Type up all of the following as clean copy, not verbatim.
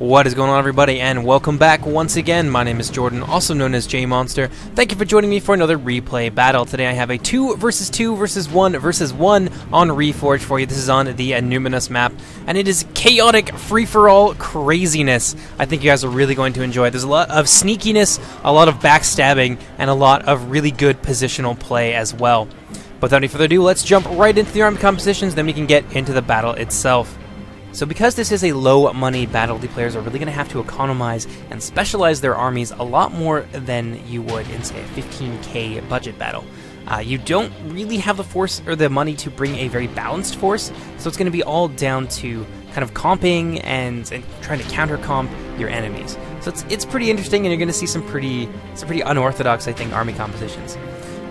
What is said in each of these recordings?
What is going on, everybody, and welcome back once again. My name is Jordan, also known as J-Monster. Thank you for joining me for another replay battle. Today I have a 2 versus 2 versus 1 versus 1 on Reforged for you. This is on the Annuminas map, and it is chaotic free-for-all craziness. I think you guys are really going to enjoy it. There's a lot of sneakiness, a lot of backstabbing, and a lot of really good positional play as well. But without any further ado, let's jump right into the army compositions, then we can get into the battle itself. So because this is a low money battle, the players are really going to have to economize and specialize their armies a lot more than you would in, say, a 15k budget battle. You don't really have the force or the money to bring a very balanced force, so it's going to be all down to kind of comping and trying to counter comp your enemies. So it's pretty interesting, and you're going to see some pretty unorthodox, I think, army compositions.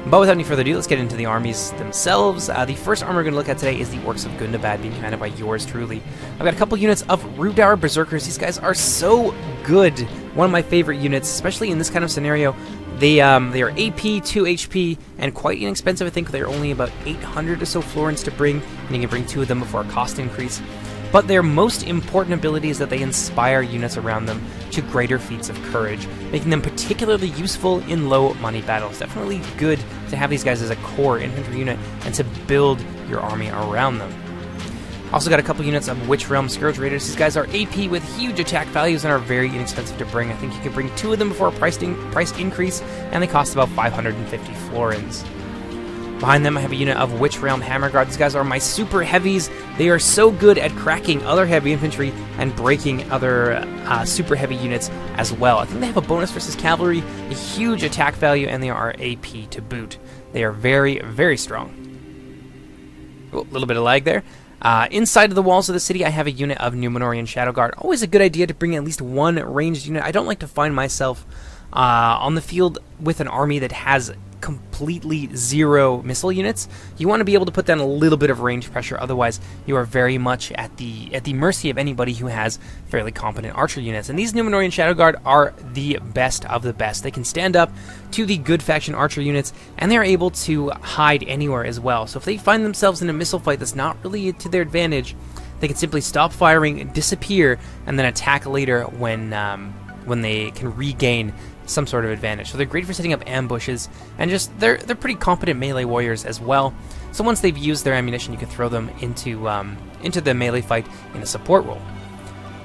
But without any further ado, let's get into the armies themselves. The first army we're going to look at today is the Orcs of Gundabad, being commanded by yours truly. I've got a couple units of Rudauer Berserkers. These guys are so good. One of my favorite units, especially in this kind of scenario. They are AP, 2 HP, and quite inexpensive. I think they're only about 800 or so florins to bring, and you can bring 2 of them before a cost increase. But their most important ability is that they inspire units around them to greater feats of courage, making them particularly useful in low money battles. Definitely good to have these guys as a core infantry unit and to build your army around them. Also got a couple units of Witch Realm Scourge Raiders. These guys are AP with huge attack values and are very inexpensive to bring. I think you can bring 2 of them before a price increase, and they cost about 550 florins. Behind them, I have a unit of Witch Realm Hammer Guard. These guys are my super heavies. They are so good at cracking other heavy infantry and breaking other super heavy units as well. I think they have a bonus versus cavalry, a huge attack value, and they are AP to boot. They are very, very strong. Oh, a little bit of lag there. Inside of the walls of the city, I have a unit of Numenorean Shadow Guard. Always a good idea to bring at least one ranged unit. I don't like to find myself on the field with an army that has completely 0 missile units. You want to be able to put down a little bit of range pressure, otherwise you are very much at the mercy of anybody who has fairly competent archer units. And these Numenorean Shadow Guard are the best of the best. They can stand up to the good faction archer units, and they're able to hide anywhere as well. So if they find themselves in a missile fight that's not really to their advantage, they can simply stop firing, disappear, and then attack later when they can regain some sort of advantage. So they're great for setting up ambushes, and just they're pretty competent melee warriors as well. So once they've used their ammunition, you can throw them into the melee fight in a support role.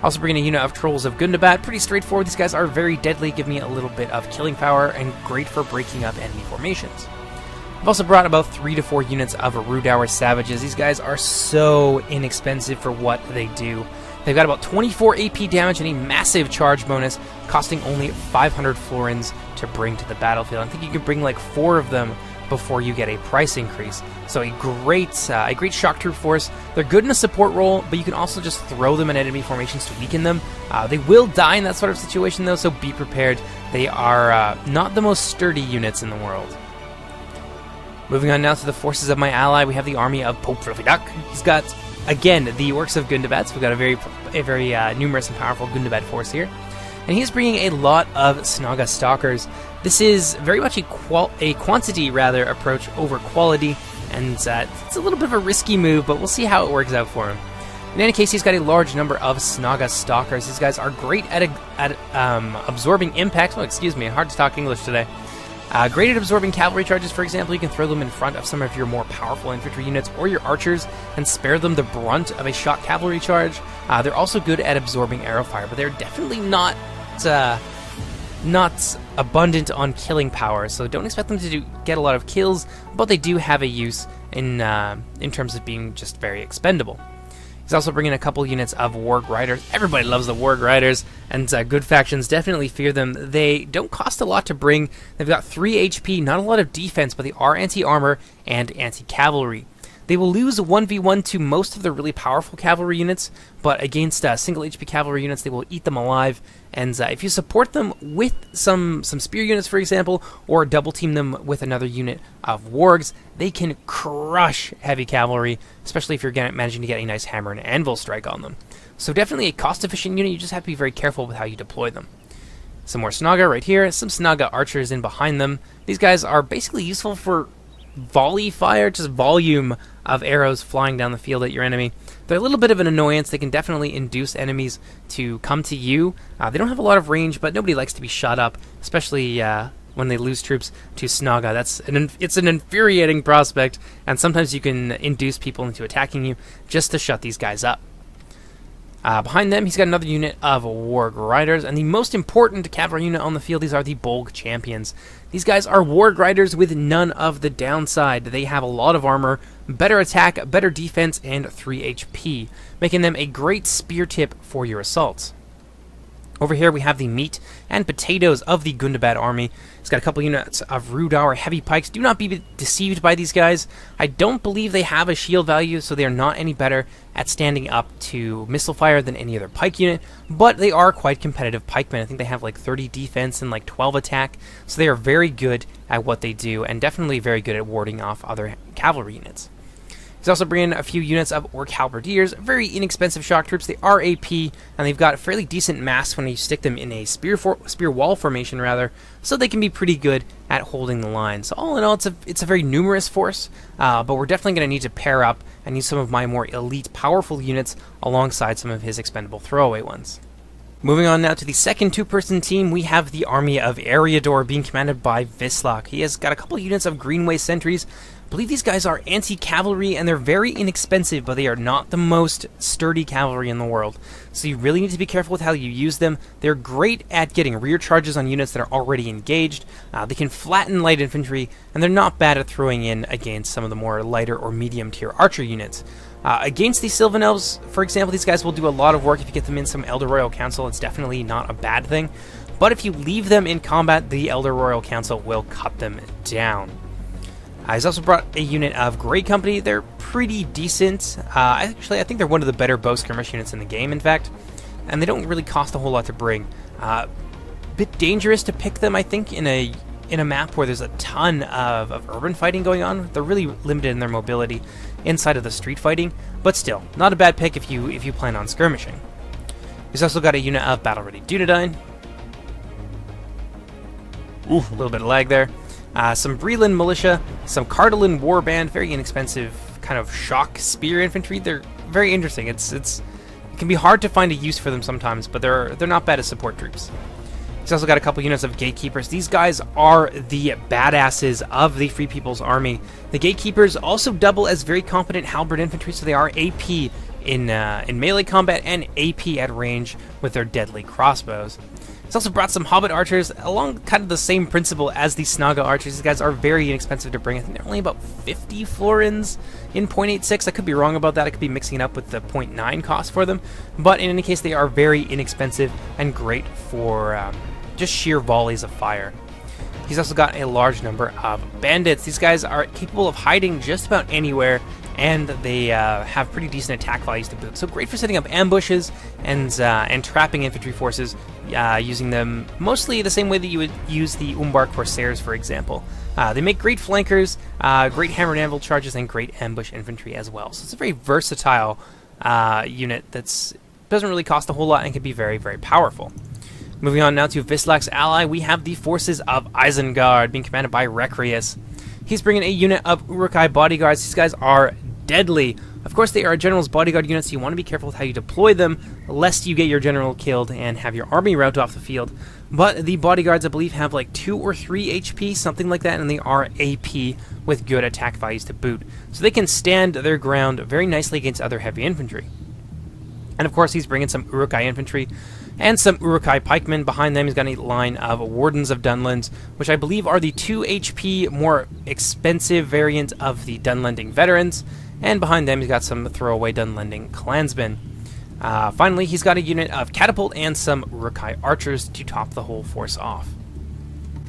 Also bringing a unit of Trolls of Gundabad. Pretty straightforward. These guys are very deadly, give me a little bit of killing power, and great for breaking up enemy formations. I've also brought about 3 to 4 units of Rudauer Savages. These guys are so inexpensive for what they do. They've got about 24 AP damage and a massive charge bonus, costing only 500 florins to bring to the battlefield. I think you can bring like 4 of them before you get a price increase. So a great shock troop force. They're good in a support role, but you can also just throw them in enemy formations to weaken them. They will die in that sort of situation though, so be prepared. They are not the most sturdy units in the world. Moving on now to the forces of my ally, we have the army of Pope Frifidak. He's got, again, the Orcs of Gundabad, so we've got a very numerous and powerful Gundabad force here. And he's bringing a lot of Snaga Stalkers. This is very much a quantity approach over quality, and it's a little bit of a risky move, but we'll see how it works out for him. In any case, he's got a large number of Snaga Stalkers. These guys are great at absorbing impact. Oh, excuse me, hard to talk English today. Great at absorbing cavalry charges, for example. You can throw them in front of some of your more powerful infantry units or your archers and spare them the brunt of a shot cavalry charge. They're also good at absorbing arrow fire, but they're definitely not abundant on killing power, so don't expect them to get a lot of kills, but they do have a use in terms of being just very expendable. He's also bringing a couple units of Warg Riders. Everybody loves the Warg Riders, and good factions definitely fear them. They don't cost a lot to bring. They've got 3 HP, not a lot of defense, but they are anti-armor and anti-cavalry. They will lose 1v1 to most of the really powerful cavalry units, but against single HP cavalry units, they will eat them alive. And if you support them with some spear units, for example, or double team them with another unit of wargs, they can crush heavy cavalry, especially if you're managing to get a nice hammer and anvil strike on them. So definitely a cost-efficient unit. You just have to be very careful with how you deploy them. Some more Snaga right here, some Snaga archers in behind them. These guys are basically useful for volley fire, just volume of arrows flying down the field at your enemy. They're a little bit of an annoyance. They can definitely induce enemies to come to you. They don't have a lot of range, but nobody likes to be shot up, especially when they lose troops to Snaga. It's an infuriating prospect, and sometimes you can induce people into attacking you just to shut these guys up. Behind them, he's got another unit of Warg Riders, and the most important cavalry unit on the field, these are the Bolg Champions. These guys are Warg Riders with none of the downside. They have a lot of armor, better attack, better defense, and 3 HP, making them a great spear tip for your assaults. Over here we have the meat and potatoes of the Gundabad army. It's got a couple units of Rudauer heavy pikes. Do not be deceived by these guys. I don't believe they have a shield value, so they are not any better at standing up to missile fire than any other pike unit, but they are quite competitive pikemen. I think they have like 30 defense and like 12 attack, so they are very good at what they do, and definitely very good at warding off other cavalry units. He's also bringing a few units of Orc Halberdiers, very inexpensive shock troops. They are AP, and they've got fairly decent mass when you stick them in a spear wall formation, rather, so they can be pretty good at holding the line. So all in all, it's a very numerous force, but we're definitely going to need to pair up and use some of my more elite, powerful units alongside some of his expendable throwaway ones. Moving on now to the second two-person team, we have the army of Eriador being commanded by Vislak. He has got a couple units of Greenway sentries. I believe these guys are anti-cavalry, and they're very inexpensive, but they are not the most sturdy cavalry in the world. So you really need to be careful with how you use them. They're great at getting rear charges on units that are already engaged. They can flatten light infantry, and they're not bad at throwing in against some of the more lighter or medium-tier archer units. Against the Sylvan Elves, for example, these guys will do a lot of work if you get them in some Elder Royal Council. It's definitely not a bad thing. But if you leave them in combat, the Elder Royal Council will cut them down. He's also brought a unit of Grey Company. They're pretty decent. Actually, I think they're one of the better bow skirmish units in the game, in fact. And they don't really cost a whole lot to bring. Bit dangerous to pick them, I think, in a map where there's a ton of urban fighting going on. They're really limited in their mobility inside of the street fighting, but still, not a bad pick if you plan on skirmishing. He's also got a unit of battle-ready Dunedain. Ooh, a little bit of lag there. Some Breland Militia, some Cardalin Warband, very inexpensive kind of shock spear infantry. They're very interesting. It can be hard to find a use for them sometimes, but they're not bad as support troops. He's also got a couple units of Gatekeepers. These guys are the badasses of the Free People's Army. The Gatekeepers also double as very competent halberd infantry, so they are AP in melee combat and AP at range with their deadly crossbows. He's also brought some Hobbit archers along kind of the same principle as the Snaga archers. These guys are very inexpensive to bring. I think they're only about 50 florins in 0.86. I could be wrong about that. I could be mixing it up with the 0.9 cost for them. But in any case, they are very inexpensive and great for just sheer volleys of fire. He's also got a large number of bandits. These guys are capable of hiding just about anywhere, and they have pretty decent attack values to boot. So great for setting up ambushes and trapping infantry forces, using them mostly the same way that you would use the Umbar Corsairs, for example. They make great flankers, great hammer and anvil charges, and great ambush infantry as well. So it's a very versatile unit that doesn't really cost a whole lot and can be very, very powerful. Moving on now to Vislak's ally, we have the forces of Isengard, being commanded by Recreus. He's bringing a unit of Uruk-hai bodyguards. These guys are deadly. Of course, they are a general's bodyguard unit, so you want to be careful with how you deploy them, lest you get your general killed and have your army rout off the field. But the bodyguards, I believe, have like 2 or 3 HP, something like that, and they are AP with good attack values to boot. So they can stand their ground very nicely against other heavy infantry. And of course, he's bringing some Uruk-hai infantry and some Uruk-hai pikemen. Behind them, he's got a line of Wardens of Dunlands, which I believe are the 2 HP more expensive variant of the Dunlending veterans. And behind them, he's got some throwaway Dunlending clansmen. Finally, he's got a unit of Catapult and some Uruk-hai archers to top the whole force off.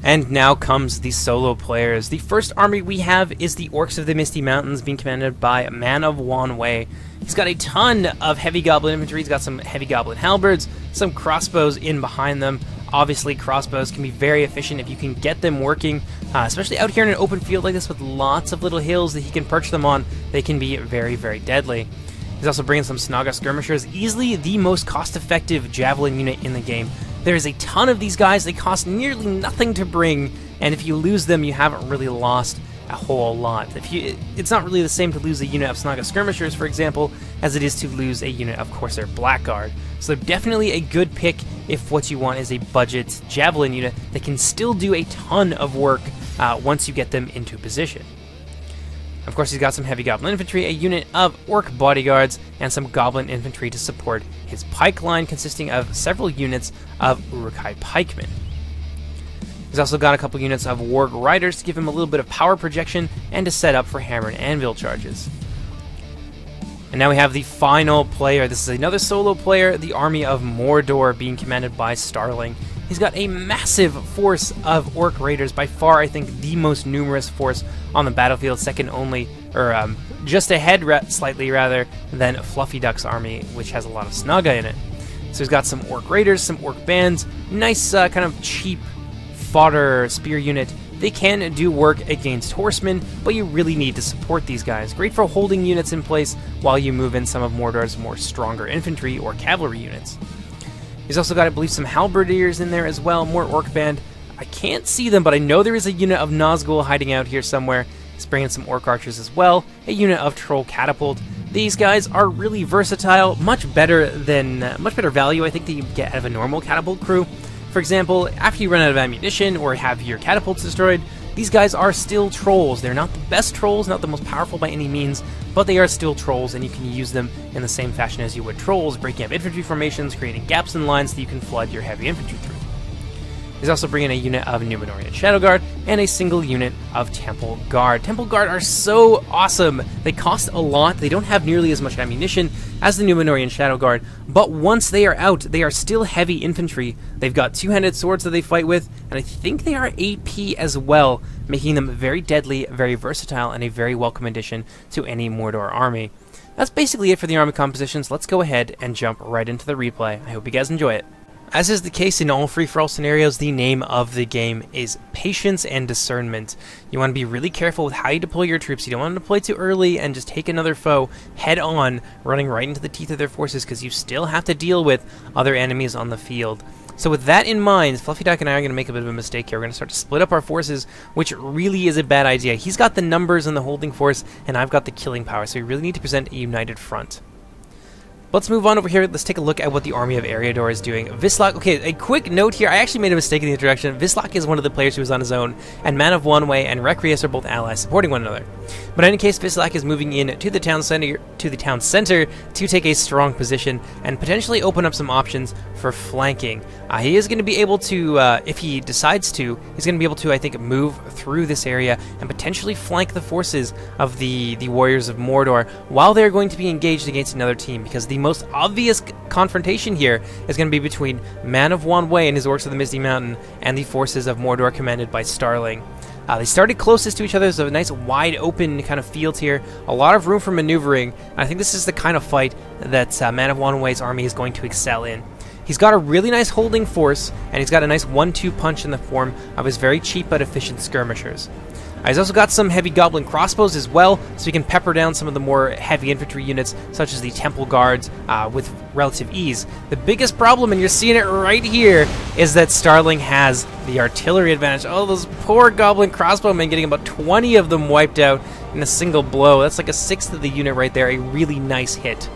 And now comes the solo players. The first army we have is the Orcs of the Misty Mountains, being commanded by Man of Wan Wei. He's got a ton of heavy goblin infantry. He's got some heavy goblin halberds, some crossbows in behind them. Obviously, crossbows can be very efficient if you can get them working, especially out here in an open field like this with lots of little hills that he can perch them on. They can be very, very deadly. He's also bringing some Snaga skirmishers, easily the most cost-effective javelin unit in the game. There's a ton of these guys. They cost nearly nothing to bring, and if you lose them, you haven't really lost a whole lot. It's not really the same to lose a unit of Snaga skirmishers, for example, as it is to lose a unit of Corsair Blackguard. So they're definitely a good pick if what you want is a budget Javelin unit that can still do a ton of work once you get them into position. Of course, he's got some heavy Goblin infantry, a unit of Orc bodyguards, and some Goblin infantry to support his pike line, consisting of several units of Uruk-hai pikemen. He's also got a couple units of Warg riders to give him a little bit of power projection and to set up for hammer and anvil charges. And now we have the final player. This is another solo player, the army of Mordor, being commanded by Starling. He's got a massive force of Orc raiders, by far, I think, the most numerous force on the battlefield, second only, or just ahead slightly, rather, than Fluffy Duck's army, which has a lot of Snaga in it. So he's got some Orc raiders, some Orc bands, nice kind of cheap fodder spear unit. They can do work against horsemen, but you really need to support these guys. Great for holding units in place while you move in some of Mordor's more stronger infantry or cavalry units. He's also got, I believe, some halberdiers in there as well, more Orc band. I can't see them, but I know there is a unit of Nazgul hiding out here somewhere. He's bringing some Orc archers as well, a unit of Troll catapult. These guys are really versatile, much better value, I think, that you get out of a normal catapult crew. For example, after you run out of ammunition or have your catapults destroyed, these guys are still trolls. They're not the best trolls, not the most powerful by any means, but they are still trolls, and you can use them in the same fashion as you would trolls, breaking up infantry formations, creating gaps in lines that you can flood your heavy infantry through. He's also bringing a unit of Númenórean Shadow Guard and a single unit of Temple Guard. Temple Guard are so awesome. They cost a lot. They don't have nearly as much ammunition as the Númenórean Shadow Guard, but once they are out, they are still heavy infantry. They've got two-handed swords that they fight with, and I think they are AP as well, making them very deadly, very versatile, and a very welcome addition to any Mordor army. That's basically it for the army compositions. Let's go ahead and jump right into the replay. I hope you guys enjoy it. As is the case in all free-for-all scenarios, the name of the game is Patience and Discernment. You want to be really careful with how you deploy your troops. You don't want to deploy too early and just take another foe head-on, running right into the teeth of their forces, because you still have to deal with other enemies on the field. So with that in mind, Fluffy Duck and I are going to make a bit of a mistake here. We're going to start to split up our forces, which really is a bad idea. He's got the numbers and the holding force, and I've got the killing power, so we really need to present a united front. Let's move on over here. Let's take a look at what the army of Eriador is doing. Vislok, okay, a quick note here. I actually made a mistake in the introduction. Vislok is one of the players who is on his own, and Man of One Way and Recrius are both allies supporting one another. But in any case, Vislok is moving in to the town center to take a strong position and potentially open up some options for flanking. He is going to be able to, if he decides to, he's going to be able to, I think, move through this area and potentially flank the forces of the warriors of Mordor while they're going to be engaged against another team, because the most obvious confrontation here is going to be between Man of One Way and his orcs of the Misty Mountain and the forces of Mordor commanded by Starling. They started closest to each other, so a nice wide open kind of field here, a lot of room for maneuvering. I think this is the kind of fight that Man of One Way's army is going to excel in. He's got a really nice holding force, and he's got a nice 1-2 punch in the form of his very cheap but efficient skirmishers. He's also got some heavy goblin crossbows as well, so he can pepper down some of the more heavy infantry units, such as the Temple Guards, with relative ease. The biggest problem, and you're seeing it right here, is that Starling has the artillery advantage. Oh, those poor goblin crossbowmen, getting about 20 of them wiped out in a single blow. That's like a sixth of the unit right there, a really nice hit.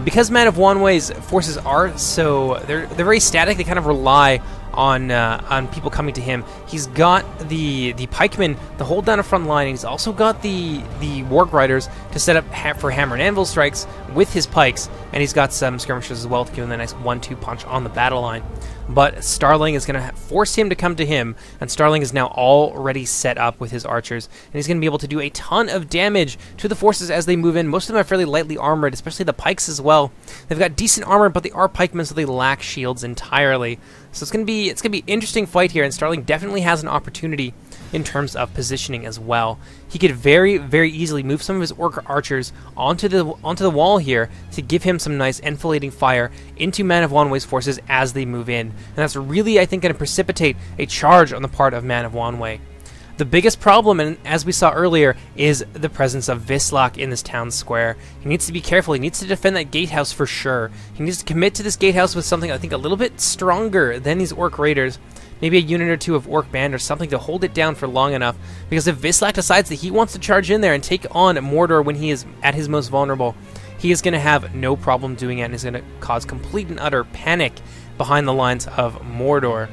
Because Man of One Way's forces are so, they're very static, they kind of rely on people coming to him. He's got the pikemen to hold down a front line, and he's also got the warg riders to set up for hammer and anvil strikes with his pikes, and he's got some skirmishers as well to give him a nice 1-2 punch on the battle line. But Starling is going to force him to come to him, and Starling is now already set up with his archers, and he's going to be able to do a ton of damage to the forces as they move in. Most of them are fairly lightly armored, especially the pikes as well. They've got decent armor, but they are pikemen, so they lack shields entirely. So it's going to be an interesting fight here, and Starling definitely has an opportunity in terms of positioning as well. He could very, very easily move some of his orc archers onto the wall here to give him some nice enfilading fire into Man of One Way's forces as they move in. And that's really, I think, going to precipitate a charge on the part of Man of One Way. The biggest problem, and as we saw earlier, is the presence of Vislok in this town square. He needs to be careful. He needs to defend that gatehouse for sure. He needs to commit to this gatehouse with something, I think, a little bit stronger than these orc raiders maybe a unit or two of Orc Band or something to hold it down for long enough, because if Vislac decides that he wants to charge in there and take on Mordor when he is at his most vulnerable, he is going to have no problem doing it, and is going to cause complete and utter panic behind the lines of Mordor.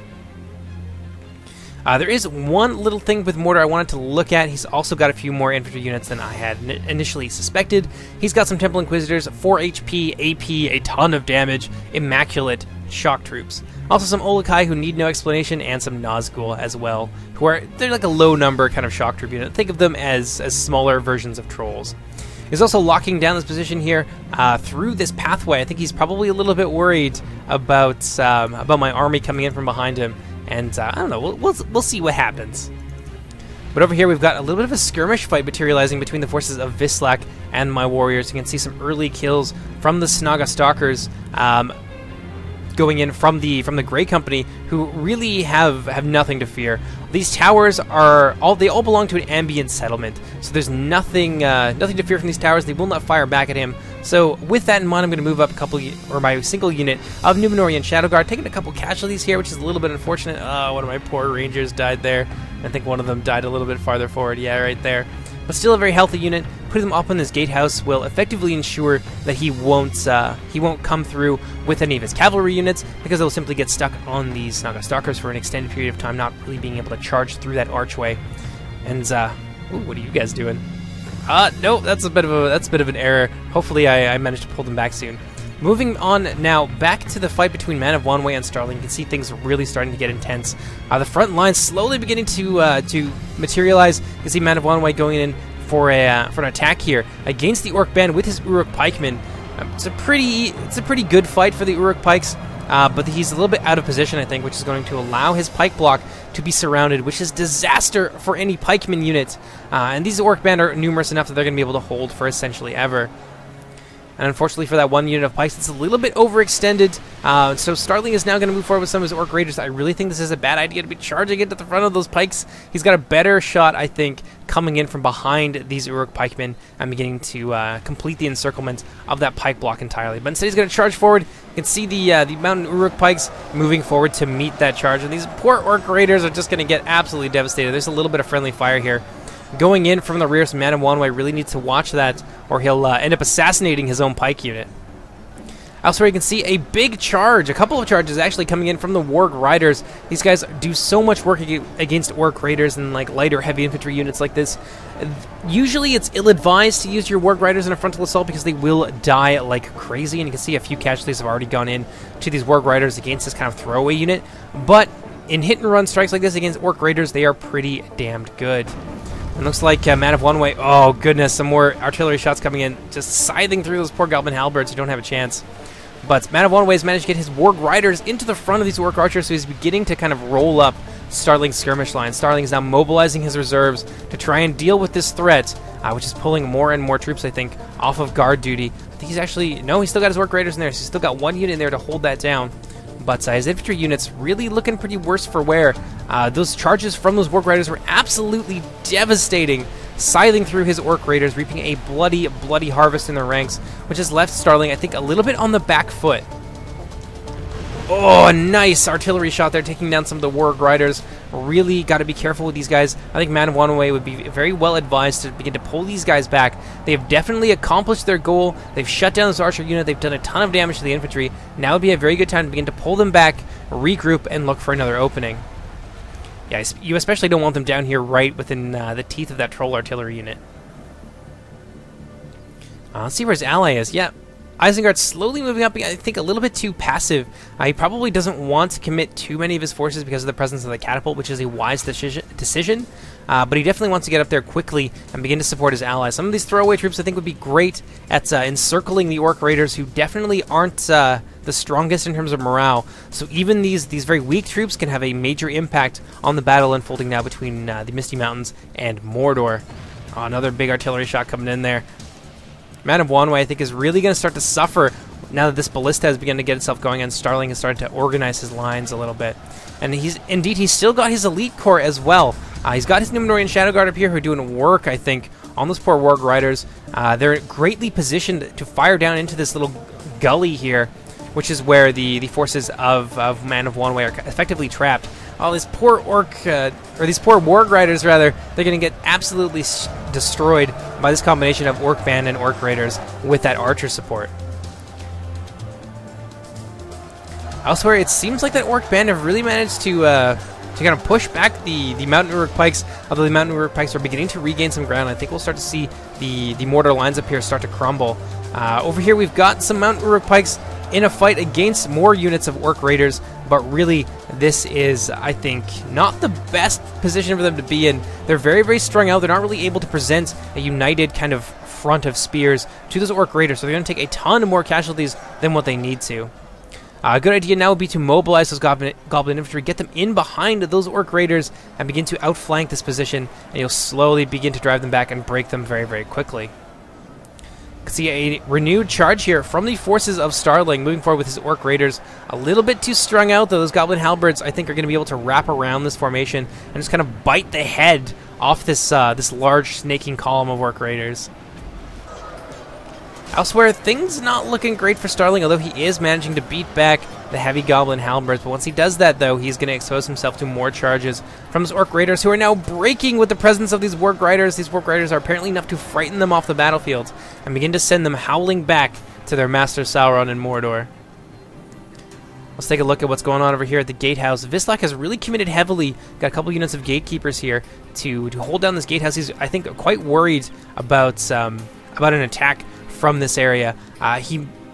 There is one little thing with Mordor I wanted to look at. He's also got a few more infantry units than I had initially suspected. He's got some Temple Inquisitors, 4 HP, AP, a ton of damage, immaculate shock troops. Also some Olokai who need no explanation, and some Nazgul as well, they're like a low number kind of shock troop unit. Think of them as smaller versions of trolls. He's also locking down this position here through this pathway. I think he's probably a little bit worried about my army coming in from behind him. And I don't know, we'll see what happens. But over here we've got a little bit of a skirmish fight materializing between the forces of Vislac and my warriors. You can see some early kills from the Snaga Stalkers going in from the Grey Company, who really have nothing to fear. These towers they all belong to an ambient settlement, so there's nothing to fear from these towers. They will not fire back at him. So with that in mind, I'm going to move up my single unit of Númenórean Shadow Guard, taking a couple casualties here, which is a little bit unfortunate. Oh, one of my poor rangers died there. I think one of them died a little bit farther forward. Yeah, right there. But still a very healthy unit. Putting them up on this gatehouse will effectively ensure that he won't come through with any of his cavalry units, because they'll simply get stuck on these Snaga Stalkers for an extended period of time, not really being able to charge through that archway. And ooh, what are you guys doing? No, that's a bit of an error. Hopefully I managed to pull them back soon. Moving on now back to the fight between Man of Wanway and Starling. You can see things really starting to get intense. The front lines slowly beginning to materialize. You can see Man of Wanway going in for an attack here against the Orc Band with his Uruk pikemen. It's a pretty good fight for the Uruk pikes, but he's a little bit out of position, I think, which is going to allow his pike block to be surrounded, which is disaster for any pikeman unit. And these Orc Band are numerous enough that they're going to be able to hold for essentially ever. And unfortunately for that one unit of pikes, it's a little bit overextended. So Starling is now going to move forward with some of his Orc Raiders. I really think this is a bad idea to be charging into the front of those pikes. He's got a better shot, I think, coming in from behind these Uruk pikemen and beginning to complete the encirclement of that pike block entirely. But instead he's going to charge forward. You can see the mountain Uruk pikes moving forward to meet that charge. And these poor Orc Raiders are just going to get absolutely devastated. There's a little bit of friendly fire here going in from the rear, so Man of Wanway really needs to watch that, or he'll end up assassinating his own pike unit. Elsewhere, you can see a big charge, a couple of charges actually coming in from the Warg Riders. These guys do so much work against Orc Raiders and like lighter heavy infantry units like this. Usually it's ill-advised to use your Warg Riders in a frontal assault because they will die like crazy, and you can see a few casualties have already gone in to these Warg Riders against this kind of throwaway unit. But in hit-and-run strikes like this against Orc Raiders, they are pretty damned good. It looks like Man of Wanway, oh goodness, some more artillery shots coming in, just scything through those poor Goblin Halberds who don't have a chance. But Man of Wanway has managed to get his Warg Riders into the front of these Orc Archers, so he's beginning to kind of roll up Starling's skirmish line. Starling is now mobilizing his reserves to try and deal with this threat, which is pulling more and more troops, I think, off of guard duty. I think he's actually, no, he's still got his Orc Raiders in there, so he's still got one unit in there to hold that down. But his infantry unit's really looking pretty worse for wear. Those charges from those Warg Riders were absolutely devastating, scything through his Orc Raiders, reaping a bloody, bloody harvest in their ranks, which has left Starling, I think, a little bit on the back foot. Oh, a nice artillery shot there, taking down some of the Warg Riders. Really got to be careful with these guys. I think Man of Wanway would be very well advised to begin to pull these guys back. They have definitely accomplished their goal. They've shut down this archer unit. They've done a ton of damage to the infantry. Now would be a very good time to begin to pull them back, regroup, and look for another opening. Yeah, you especially don't want them down here right within the teeth of that troll artillery unit. Let's see where his ally is. Yeah, Isengard slowly moving up, I think a little bit too passive. He probably doesn't want to commit too many of his forces because of the presence of the catapult, which is a wise decision. But he definitely wants to get up there quickly and begin to support his allies. Some of these throwaway troops I think would be great at encircling the Orc Raiders, who definitely aren't the strongest in terms of morale. So even these very weak troops can have a major impact on the battle unfolding now between the Misty Mountains and Mordor. Oh, another big artillery shot coming in there. Man of Wanway, I think, is really going to start to suffer now that this ballista has begun to get itself going, and Starling has started to organize his lines a little bit. And he's still got his elite corps as well. He's got his Númenórean Shadow Guard up here who are doing work, I think, on those poor Warg Riders. They're greatly positioned to fire down into this little gully here, which is where the forces of Man of Wanway are effectively trapped. all these poor or these poor Warg Riders rather, they're going to get absolutely destroyed by this combination of Orc Band and Orc Raiders with that archer support. Elsewhere, it seems like that Orc Band have really managed to kind of push back the Mountain Uruk Pikes, although the Mountain Uruk Pikes are beginning to regain some ground. I think we'll start to see the Mordor lines up here start to crumble. Over here, we've got some Mountain Uruk Pikes in a fight against more units of Orc Raiders, but really, this is, I think, not the best position for them to be in. They're very, very strung out. They're not really able to present a united kind of front of spears to those Orc Raiders, so they're going to take a ton more casualties than what they need to. A good idea now would be to mobilize those Goblin infantry, get them in behind those Orc Raiders, and begin to outflank this position, and you'll slowly begin to drive them back and break them very, very quickly. See a renewed charge here from the forces of Starling, moving forward with his Orc Raiders. A little bit too strung out, though. Those Goblin Halberds, I think, are going to be able to wrap around this formation and just kind of bite the head off this this large snaking column of Orc Raiders. Elsewhere, things not looking great for Starling, although he is managing to beat back the heavy Goblin Halberds. But once he does that, though, he's going to expose himself to more charges from his Orc Raiders, who are now breaking with the presence of these Warg Riders. These Warg Riders are apparently enough to frighten them off the battlefield and begin to send them howling back to their master Sauron in Mordor. Let's take a look at what's going on over here at the gatehouse. Vislak has really committed heavily, got a couple units of gatekeepers here to hold down this gatehouse. He's, I think, quite worried about an attack from this area.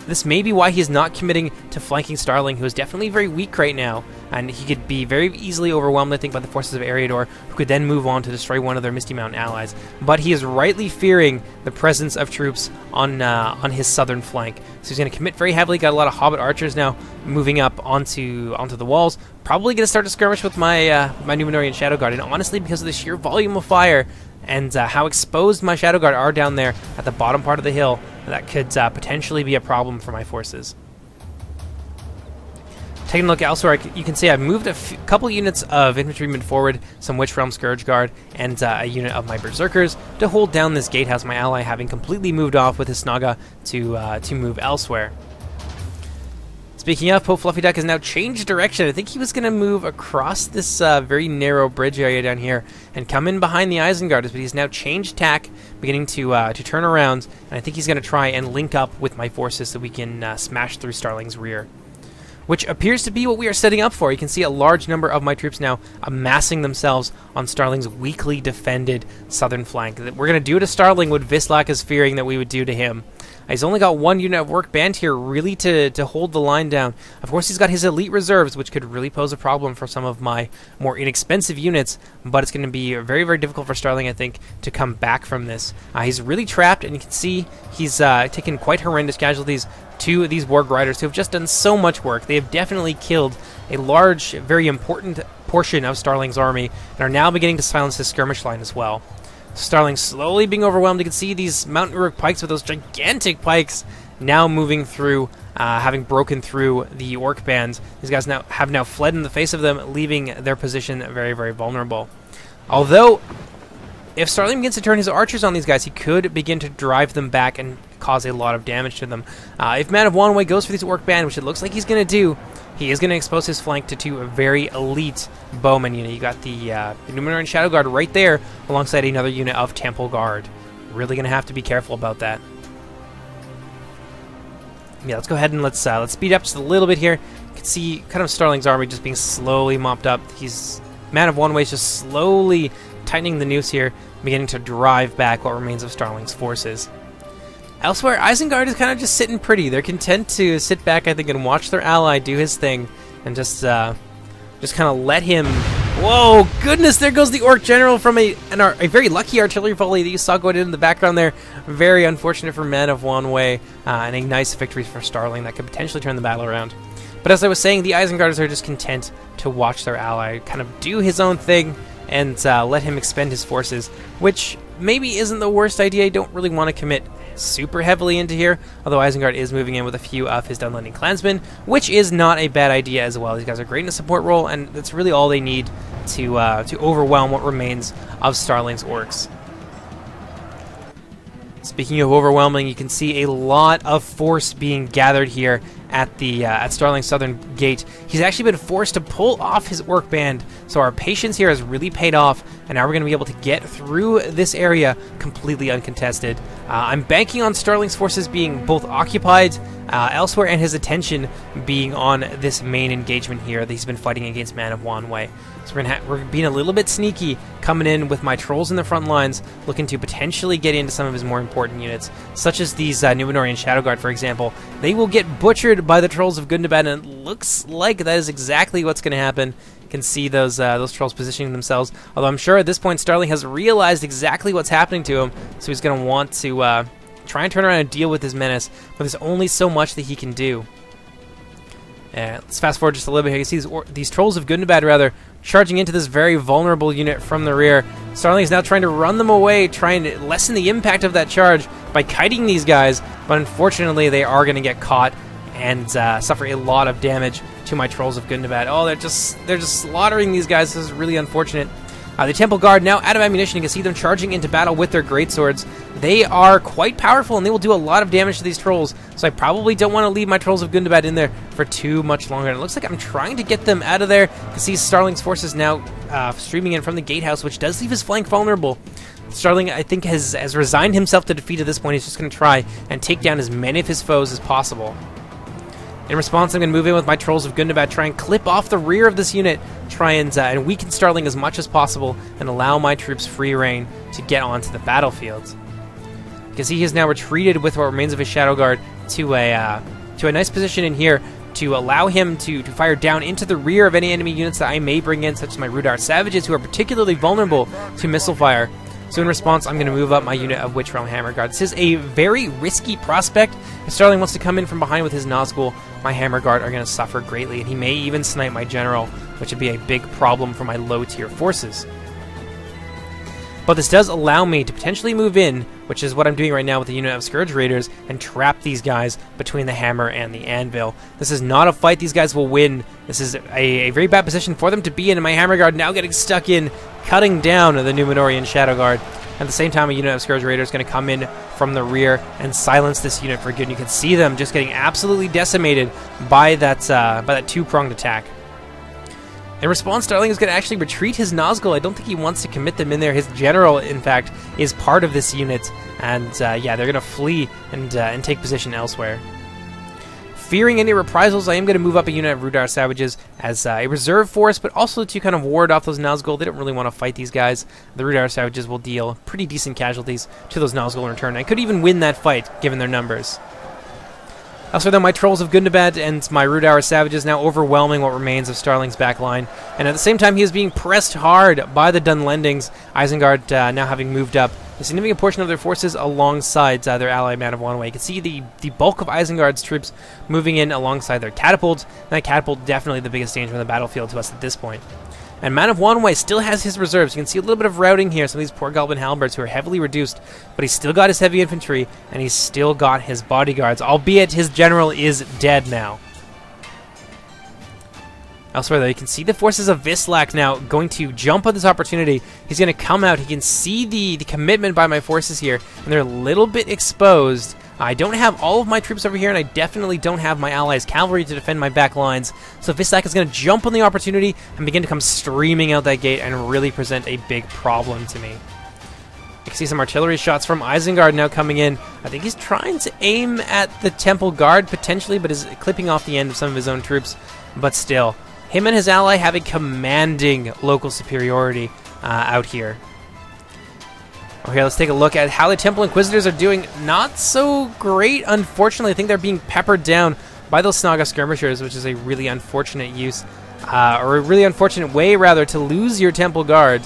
This may be why he's not committing to flanking Starling, who is definitely very weak right now, and he could be very easily overwhelmed, I think, by the forces of Eriador, who could then move on to destroy one of their Misty Mountain allies. But he is rightly fearing the presence of troops on his southern flank, so he's going to commit very heavily. Got a lot of Hobbit archers now moving up onto the walls. Probably going to start to skirmish with my my Numenorean Shadow Guard, and honestly, because of the sheer volume of fire and how exposed my Shadow Guard are down there at the bottom part of the hill, that could potentially be a problem for my forces. Taking a look elsewhere, you can see I've moved a couple units of infantrymen forward, some Witch Realm Scourge Guard, and a unit of my Berserkers to hold down this gatehouse, my ally having completely moved off with his Snaga to move elsewhere. Speaking of, Pope Fluffy Duck has now changed direction. I think he was going to move across this very narrow bridge area down here and come in behind the Isengard, but he's now changed tack, beginning to turn around, and I think he's going to try and link up with my forces so we can smash through Starling's rear, which appears to be what we are setting up for. You can see a large number of my troops now amassing themselves on Starling's weakly defended southern flank. We're going to do to Starling what Vislak is fearing that we would do to him. He's only got one unit of Orc Band here really to hold the line down. Of course, he's got his elite reserves, which could really pose a problem for some of my more inexpensive units, but it's going to be very, very difficult for Starling, I think, to come back from this. He's really trapped, and you can see he's taken quite horrendous casualties to these Warg Riders, who have just done so much work. They have definitely killed a large, very important portion of Starling's army, and are now beginning to silence his skirmish line as well. Starling slowly being overwhelmed. You can see these Mountain Uruk pikes with those gigantic pikes now moving through, having broken through the Orc bands. These guys have now fled in the face of them, leaving their position very, very vulnerable. Although, if Starling begins to turn his archers on these guys, he could begin to drive them back and cause a lot of damage to them. If Man of Wanway goes for these Orc band, which it looks like he's going to do, he is going to expose his flank to two very elite bowmen unit. You got the Numenorean Shadow Guard right there, alongside another unit of Temple Guard. Really going to have to be careful about that. Yeah, let's go ahead and let's speed up just a little bit here. You can see kind of Starling's army just being slowly mopped up. Man of Wanway is just slowly tightening the noose here, beginning to drive back what remains of Starling's forces. Elsewhere, Isengard is kind of just sitting pretty. They're content to sit back, I think, and watch their ally do his thing, and just kind of let him. Whoa, goodness! There goes the Orc General from a very lucky artillery volley that you saw going in the background there. Very unfortunate for Man of Wanway, and a nice victory for Starling that could potentially turn the battle around. But as I was saying, the Isengarders are just content to watch their ally kind of do his own thing and let him expend his forces, which maybe isn't the worst idea. I don't really want to commit super heavily into here, although Isengard is moving in with a few of his Dunlending clansmen, which is not a bad idea as well. These guys are great in a support role, and that's really all they need to overwhelm what remains of Starling's orcs. Speaking of overwhelming, you can see a lot of force being gathered here at Starling's southern gate. He's actually been forced to pull off his orc band, so our patience here has really paid off, and now we're going to be able to get through this area completely uncontested. I'm banking on Starling's forces being both occupied elsewhere and his attention being on this main engagement here that he's been fighting against Man of Wanwei. So we're being a little bit sneaky, coming in with my trolls in the front lines, looking to potentially get into some of his more important units, such as these Númenórean Shadow Guard, for example. They will get butchered by the trolls of Gundabad, and it looks like that is exactly what's going to happen. You can see those trolls positioning themselves, although I'm sure at this point Starling has realized exactly what's happening to him, so he's going to want to try and turn around and deal with his menace, but there's only so much that he can do. Let's fast forward just a little bit here. You see these trolls of Gundabad, rather, charging into this very vulnerable unit from the rear. Starling is now trying to run them away, trying to lessen the impact of that charge by kiting these guys, but unfortunately they are going to get caught and suffer a lot of damage to my trolls of Gundabad. Oh, they're just slaughtering these guys. This is really unfortunate. The Temple Guard now out of ammunition. You can see them charging into battle with their greatswords. They are quite powerful, and they will do a lot of damage to these trolls, so I probably don't want to leave my trolls of Gundabad in there for too much longer. And it looks like I'm trying to get them out of there. You can see Starling's forces now streaming in from the gatehouse, which does leave his flank vulnerable. Starling, I think, has resigned himself to defeat at this point. He's just going to try and take down as many of his foes as possible. In response, I'm going to move in with my trolls of Gundabad, try and clip off the rear of this unit, try and weaken Starling as much as possible, and allow my troops free reign to get onto the battlefield. You can see he has now retreated with what remains of his Shadow Guard to a nice position in here to allow him to fire down into the rear of any enemy units that I may bring in, such as my Rudar Savages, who are particularly vulnerable to missile fire. So in response, I'm going to move up my unit of Witch Realm Hammer Guard. This is a very risky prospect. If Starling wants to come in from behind with his Nazgul, my Hammer Guard are going to suffer greatly, and he may even snipe my General, which would be a big problem for my low-tier forces. But this does allow me to potentially move in, which is what I'm doing right now with the unit of Scourge Raiders, and trap these guys between the hammer and the anvil. This is not a fight these guys will win. This is a very bad position for them to be in, and my Hammer Guard now getting stuck in, cutting down the Númenórean Shadow Guard. At the same time, a unit of Scourge Raiders is going to come in from the rear and silence this unit for good. And you can see them just getting absolutely decimated by that two-pronged attack. In response, Starling is going to actually retreat his Nazgul. I don't think he wants to commit them in there. His General, in fact, is part of this unit. And yeah, they're going to flee and take position elsewhere. Fearing any reprisals, I am going to move up a unit of Rudar Savages as a reserve force, but also to kind of ward off those Nazgul. They don't really want to fight these guys. The Rudar Savages will deal pretty decent casualties to those Nazgul in return. I could even win that fight, given their numbers. Also, though, my Trolls of Gundabad and my Rudar Savages now overwhelming what remains of Starling's backline. And at the same time, he is being pressed hard by the Dunlendings. Isengard now having moved up a significant portion of their forces alongside their ally Man of Wanwei. You can see the bulk of Isengard's troops moving in alongside their catapults. And that catapult definitely the biggest danger on the battlefield to us at this point. And Man of Wanwei still has his reserves. You can see a little bit of routing here. Some of these poor Goblin Halberds who are heavily reduced. But he's still got his heavy infantry, and he's still got his bodyguards, albeit his general is dead now. Elsewhere, though, you can see the forces of Vislak now going to jump on this opportunity. He's going to come out. He can see the commitment by my forces here, and they're a little bit exposed. I don't have all of my troops over here, and I definitely don't have my allies' cavalry to defend my back lines. So Vislak is going to jump on the opportunity and begin to come streaming out that gate and really present a big problem to me. You can see some artillery shots from Isengard now coming in. I think he's trying to aim at the Temple Guard potentially, but is clipping off the end of some of his own troops. But still, him and his ally have a commanding local superiority out here. Okay, let's take a look at how the Temple Inquisitors are doing. Not so great, unfortunately. I think they're being peppered down by those Snaga Skirmishers, which is a really unfortunate use, or a really unfortunate way, rather, to lose your Temple Guard.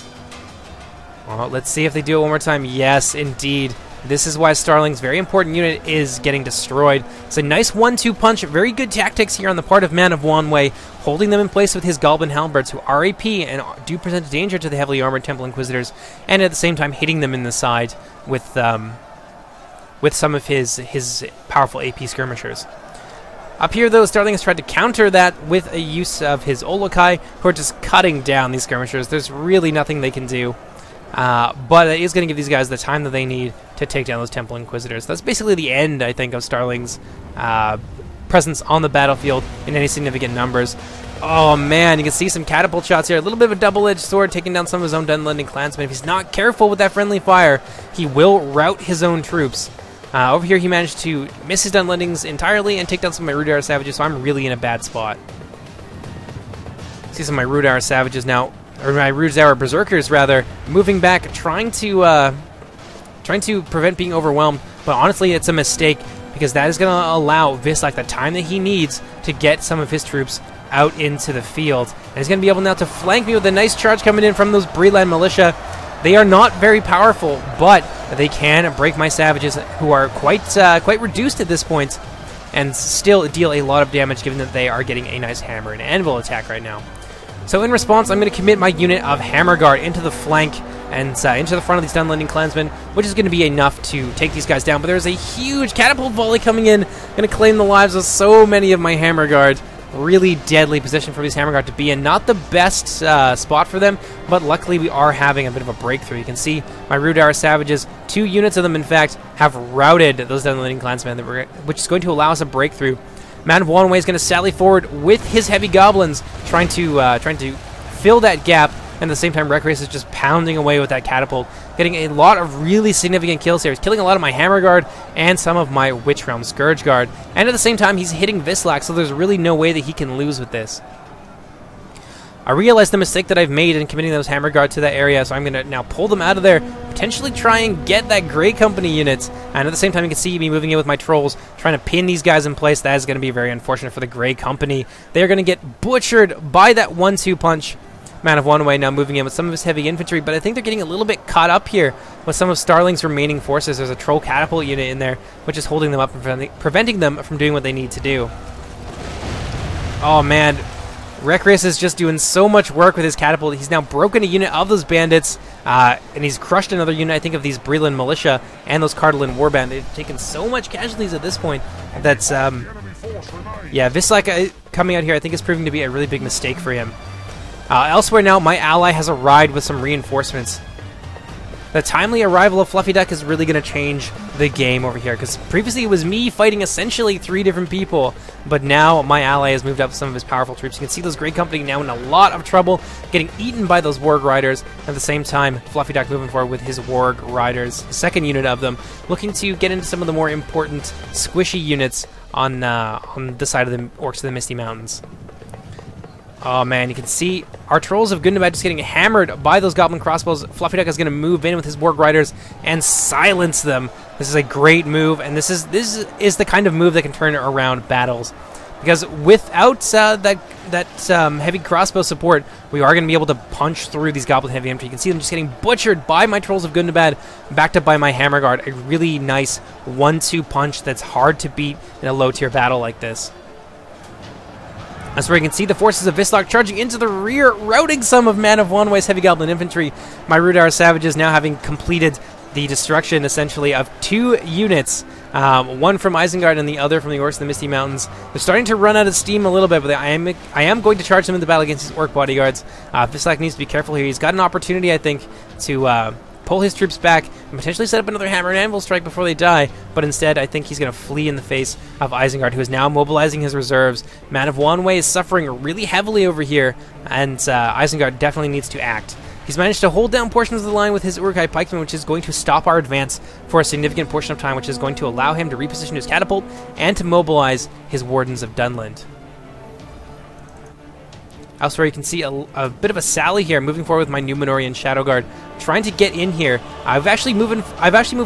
Well, let's see if they do it one more time. Yes, indeed. This is why Starling's very important unit is getting destroyed. It's a nice 1-2 punch. Very good tactics here on the part of Man of Wanwei, holding them in place with his Goblin Halberds, who are AP and do present danger to the heavily armored Temple Inquisitors, and at the same time hitting them in the side with some of his powerful AP skirmishers. Up here, though, Starling has tried to counter that with a use of his Olokai, who are just cutting down these skirmishers. There's really nothing they can do. But it is going to give these guys the time that they need to take down those Temple Inquisitors. That's basically the end, I think, of Starling's presence on the battlefield in any significant numbers. Oh man, you can see some catapult shots here. A little bit of a double-edged sword taking down some of his own Dunlending clansmen. If he's not careful with that friendly fire, he will rout his own troops. Over here, he managed to miss his Dunlendings entirely and take down some of my Rudar savages, so I'm really in a bad spot. See some of my Rudar savages now, or my Rudar berserkers rather, moving back, trying to prevent being overwhelmed. But honestly, it's a mistake because that is going to allow Vislac the time that he needs to get some of his troops out into the field. And he's going to be able now to flank me with a nice charge coming in from those Breland militia. They are not very powerful, but they can break my savages, who are quite reduced at this point, and still deal a lot of damage given that they are getting a nice hammer and anvil attack right now. So in response, I'm going to commit my unit of Hammer Guard into the flank and into the front of these Dunlending clansmen, which is going to be enough to take these guys down. But there's a huge catapult volley coming in, going to claim the lives of so many of my Hammer Guard. Really deadly position for these Hammer Guard to be in. Not the best spot for them, but luckily we are having a bit of a breakthrough. You can see my Rudar savages, 2 units of them in fact, have routed those Dunlending clansmen, which is going to allow us a breakthrough. Man of Wanway is going to sally forward with his heavy goblins, trying to fill that gap, and at the same time Wreck-Race is just pounding away with that catapult, getting a lot of really significant kills here. He's killing a lot of my Hammer Guard and some of my Witch Realm Scourge Guard, and at the same time he's hitting Vislac, so there's really no way that he can lose with this. I realized the mistake that I've made in committing those Hammer Guard to that area, so I'm going to now pull them out of there, potentially try and get that Grey Company units, and at the same time you can see me moving in with my Trolls, trying to pin these guys in place. That is going to be very unfortunate for the Grey Company. They're going to get butchered by that 1-2 punch. Man of Wanway now moving in with some of his heavy infantry, but I think they're getting a little bit caught up here with some of Starling's remaining forces. There's a Troll Catapult unit in there, which is holding them up and preventing them from doing what they need to do. Oh man, Wreck-Race is just doing so much work with his catapult. He's now broken a unit of those bandits, and he's crushed another unit, I think, of these Breland militia and those Cardolan warband. They've taken so much casualties at this point that's, yeah, Vislac coming out here I think is proving to be a really big mistake for him. Elsewhere now, my ally has arrived with some reinforcements. The timely arrival of Fluffy Duck is really going to change the game over here, because previously it was me fighting essentially 3 different people, but now my ally has moved up some of his powerful troops. You can see those Grey Company now in a lot of trouble, getting eaten by those Warg Riders. At the same time, Fluffy Duck moving forward with his Warg Riders, the second unit of them, looking to get into some of the more important squishy units on the side of the Orcs of the Misty Mountains. Oh man, you can see our Trolls of Gundabad just getting hammered by those Goblin crossbows. Fluffy Duck is going to move in with his Warg Riders and silence them. This is a great move, and this is the kind of move that can turn around battles. Because without that heavy crossbow support, we are going to be able to punch through these Goblin heavy infantry. You can see them just getting butchered by my Trolls of Gundabad, backed up by my Hammer Guard. A really nice 1-2 punch that's hard to beat in a low-tier battle like this. That's where you can see the forces of Vislac charging into the rear, routing some of Man of Wanway's heavy goblin infantry. My Rudar savages now having completed the destruction, essentially, of 2 units. One from Isengard and the other from the Orcs of the Misty Mountains. They're starting to run out of steam a little bit, but I am going to charge them in the battle against his Orc bodyguards. Vislac needs to be careful here. He's got an opportunity, I think, to pull his troops back and potentially set up another hammer and anvil strike before they die, but instead I think he's going to flee in the face of Isengard, who is now mobilizing his reserves. Man of Wanway is suffering really heavily over here, and Isengard definitely needs to act. He's managed to hold down portions of the line with his Uruk-hai pikemen, which is going to stop our advance for a significant portion of time, which is going to allow him to reposition his catapult and to mobilize his Wardens of Dunland. Elsewhere, you can see a bit of a sally here, moving forward with my Númenórean Shadow Guard, trying to get in here. I've actually moved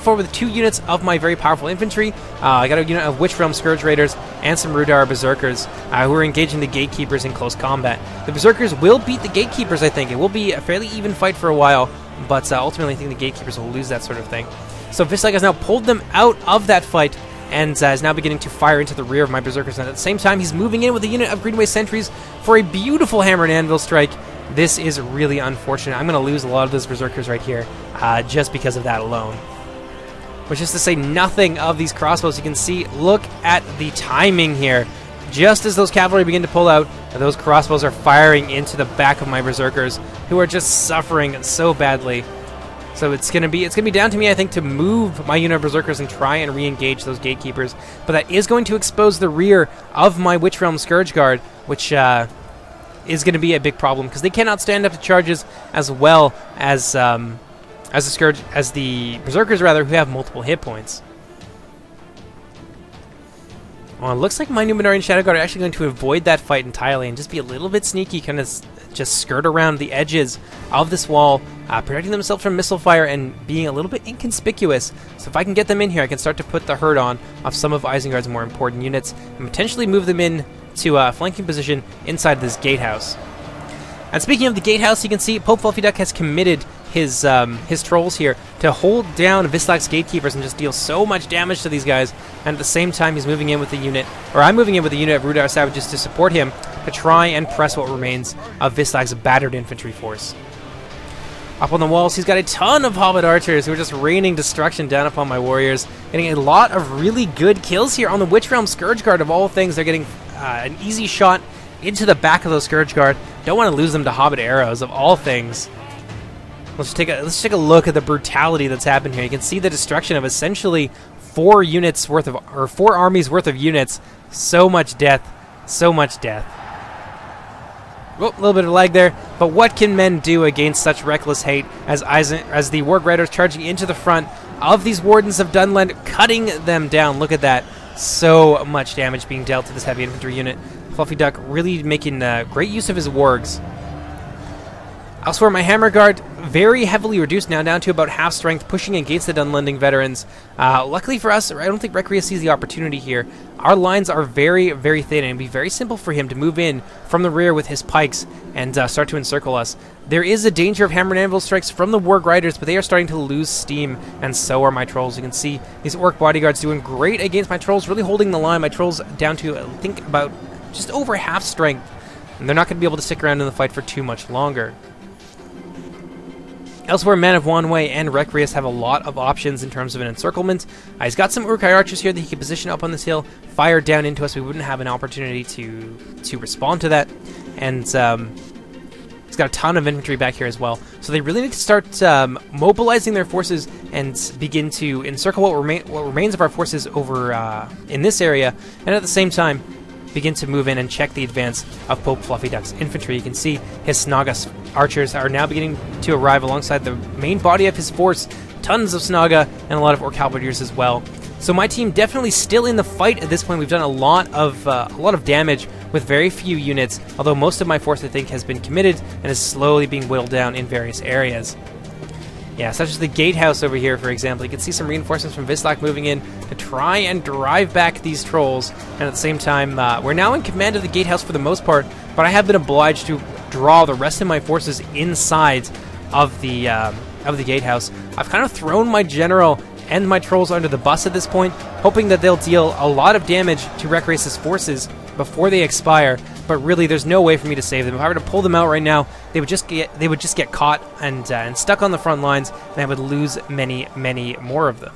forward with 2 units of my very powerful infantry. I got a unit of Witch Realm Scourge Raiders and some Rudar Berserkers who are engaging the Gatekeepers in close combat. The Berserkers will beat the Gatekeepers, I think. It will be a fairly even fight for a while, but ultimately I think the Gatekeepers will lose that sort of thing. So Vislac has now pulled them out of that fight, and is now beginning to fire into the rear of my Berserkers. And at the same time, he's moving in with a unit of Greenway Sentries for a beautiful hammer and anvil strike. This is really unfortunate. I'm going to lose a lot of those Berserkers right here, just because of that alone. Which is to say nothing of these crossbows. You can see, look at the timing here. Just as those cavalry begin to pull out, those crossbows are firing into the back of my Berserkers, who are just suffering so badly. So it's gonna be down to me, I think, to move my unit of berserkers and try and re-engage those gatekeepers. But that is going to expose the rear of my Witch Realm Scourge Guard, which is going to be a big problem because they cannot stand up to charges as well as the berserkers rather, who have multiple hit points. Well, it looks like my Numenorian Shadow Guard are actually going to avoid that fight entirely and just be a little bit sneaky, kind of just skirt around the edges of this wall, protecting themselves from missile fire and being a little bit inconspicuous. So if I can get them in here, I can start to put the hurt on of some of Isengard's more important units and potentially move them in to a flanking position inside this gatehouse. And speaking of the gatehouse, you can see Pope Fluffy Duck has committed his trolls here to hold down Vislak's gatekeepers and just deal so much damage to these guys. And at the same time, he's moving in with a unit, or I'm moving in with a unit of Rudar Savages to support him to try and press what remains of Vislak's battered infantry force. Up on the walls, he's got a ton of Hobbit archers who are just raining destruction down upon my warriors, getting a lot of really good kills here on the Witch Realm Scourge Guard. Of all things, they're getting an easy shot into the back of those Scourge Guard. Don't want to lose them to Hobbit arrows, of all things. Let's take a look at the brutality that's happened here. You can see the destruction of essentially 4 armies worth of units. So much death, so much death. Oh, a little bit of lag there, but what can men do against such reckless hate as the Warg Riders charging into the front of these Wardens of Dunland, cutting them down? Look at that. So much damage being dealt to this heavy infantry unit. Fluffy Duck really making great use of his wargs. Elsewhere, my Hammer Guard very heavily reduced now, down to about half strength, pushing against the Dunlending veterans. Luckily for us, I don't think Requia sees the opportunity here. Our lines are very, very thin, and it'd be very simple for him to move in from the rear with his pikes and start to encircle us. There is a danger of hammer and anvil strikes from the Warg Riders, but they are starting to lose steam, and so are my trolls. You can see these Orc bodyguards doing great against my trolls, really holding the line. My trolls down to, I think, about just over half strength, and they're not going to be able to stick around in the fight for too much longer. Elsewhere, Man of Wanwei and Requius have a lot of options in terms of an encirclement. He's got some Uruk-hai archers here that he can position up on this hill, fire down into us. We wouldn't have an opportunity to respond to that. And he's got a ton of infantry back here as well. So they really need to start mobilizing their forces and begin to encircle what remains of our forces over in this area, and at the same time begin to move in and check the advance of Pope Fluffy Duck's infantry. You can see his Snaga archers are now beginning to arrive alongside the main body of his force. Tons of Snaga and a lot of Orc halberdiers as well. So my team definitely still in the fight at this point. We've done a lot of damage with very few units, although most of my force, I think, has been committed and is slowly being whittled down in various areas. Yeah, such as the gatehouse over here, for example. You can see some reinforcements from Vislak moving in to try and drive back these trolls. And at the same time, we're now in command of the gatehouse for the most part, but I have been obliged to draw the rest of my forces inside of the gatehouse. I've kind of thrown my general and my trolls under the bus at this point, hoping that they'll deal a lot of damage to Requius' forces before they expire, but really there's no way for me to save them. If I were to pull them out right now, they would just get caught and stuck on the front lines, and I would lose many, many more of them.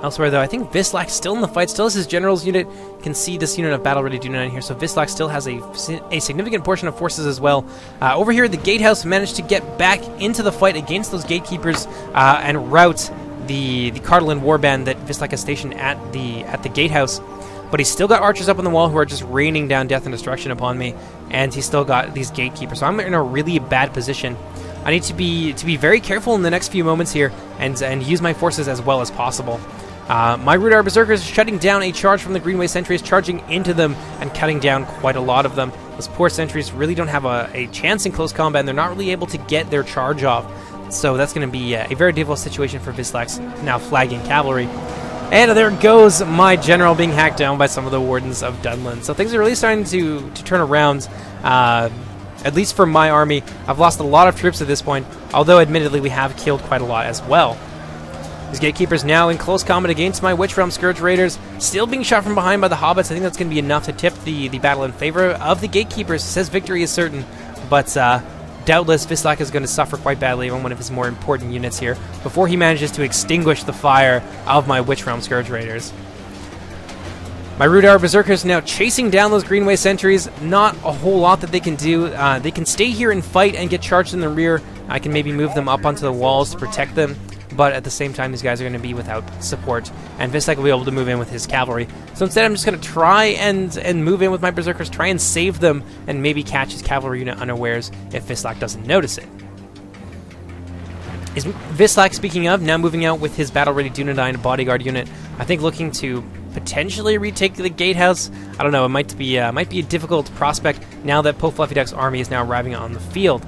Elsewhere, though, I think Vislak's still in the fight, still has his general's unit. You can see this unit of battle-ready Dunedain here, so Vislak still has a significant portion of forces as well. Over here, the gatehouse managed to get back into the fight against those gatekeepers and rout the Cardolan warband that Vislak has stationed at the gatehouse. But he's still got archers up on the wall who are just raining down death and destruction upon me, and he's still got these gatekeepers. So I'm in a really bad position. I need to be very careful in the next few moments here and use my forces as well as possible. My Rudar Berserkers are shutting down a charge from the Greenway sentries, charging into them and cutting down quite a lot of them. Those poor sentries really don't have a chance in close combat, and they're not really able to get their charge off. So that's going to be a very difficult situation for Vislak's now flagging cavalry. And there goes my general being hacked down by some of the Wardens of Dunland. So things are really starting to turn around, at least for my army. I've lost a lot of troops at this point, although admittedly we have killed quite a lot as well. These gatekeepers now in close combat against my Witch Realm Scourge Raiders, still being shot from behind by the hobbits. I think that's going to be enough to tip the battle in favor of the gatekeepers. It says victory is certain, but doubtless Vislak is going to suffer quite badly on one of his more important units here before he manages to extinguish the fire of my Witch Realm Scourge Raiders. My Rudar Berserkers now chasing down those Greenway sentries. Not a whole lot that they can do. They can stay here and fight and get charged in the rear. I can maybe move them up onto the walls to protect them, but at the same time these guys are going to be without support, and Vistak will be able to move in with his cavalry. So instead I'm just going to try and move in with my Berserkers, try and save them, and maybe catch his cavalry unit unawares if Vistak doesn't notice it. Is Vistak, speaking of, now moving out with his battle-ready Dunedain bodyguard unit, I think looking to potentially retake the gatehouse. I don't know, it might be a difficult prospect now that Pope Fluffy Duck's army is now arriving on the field.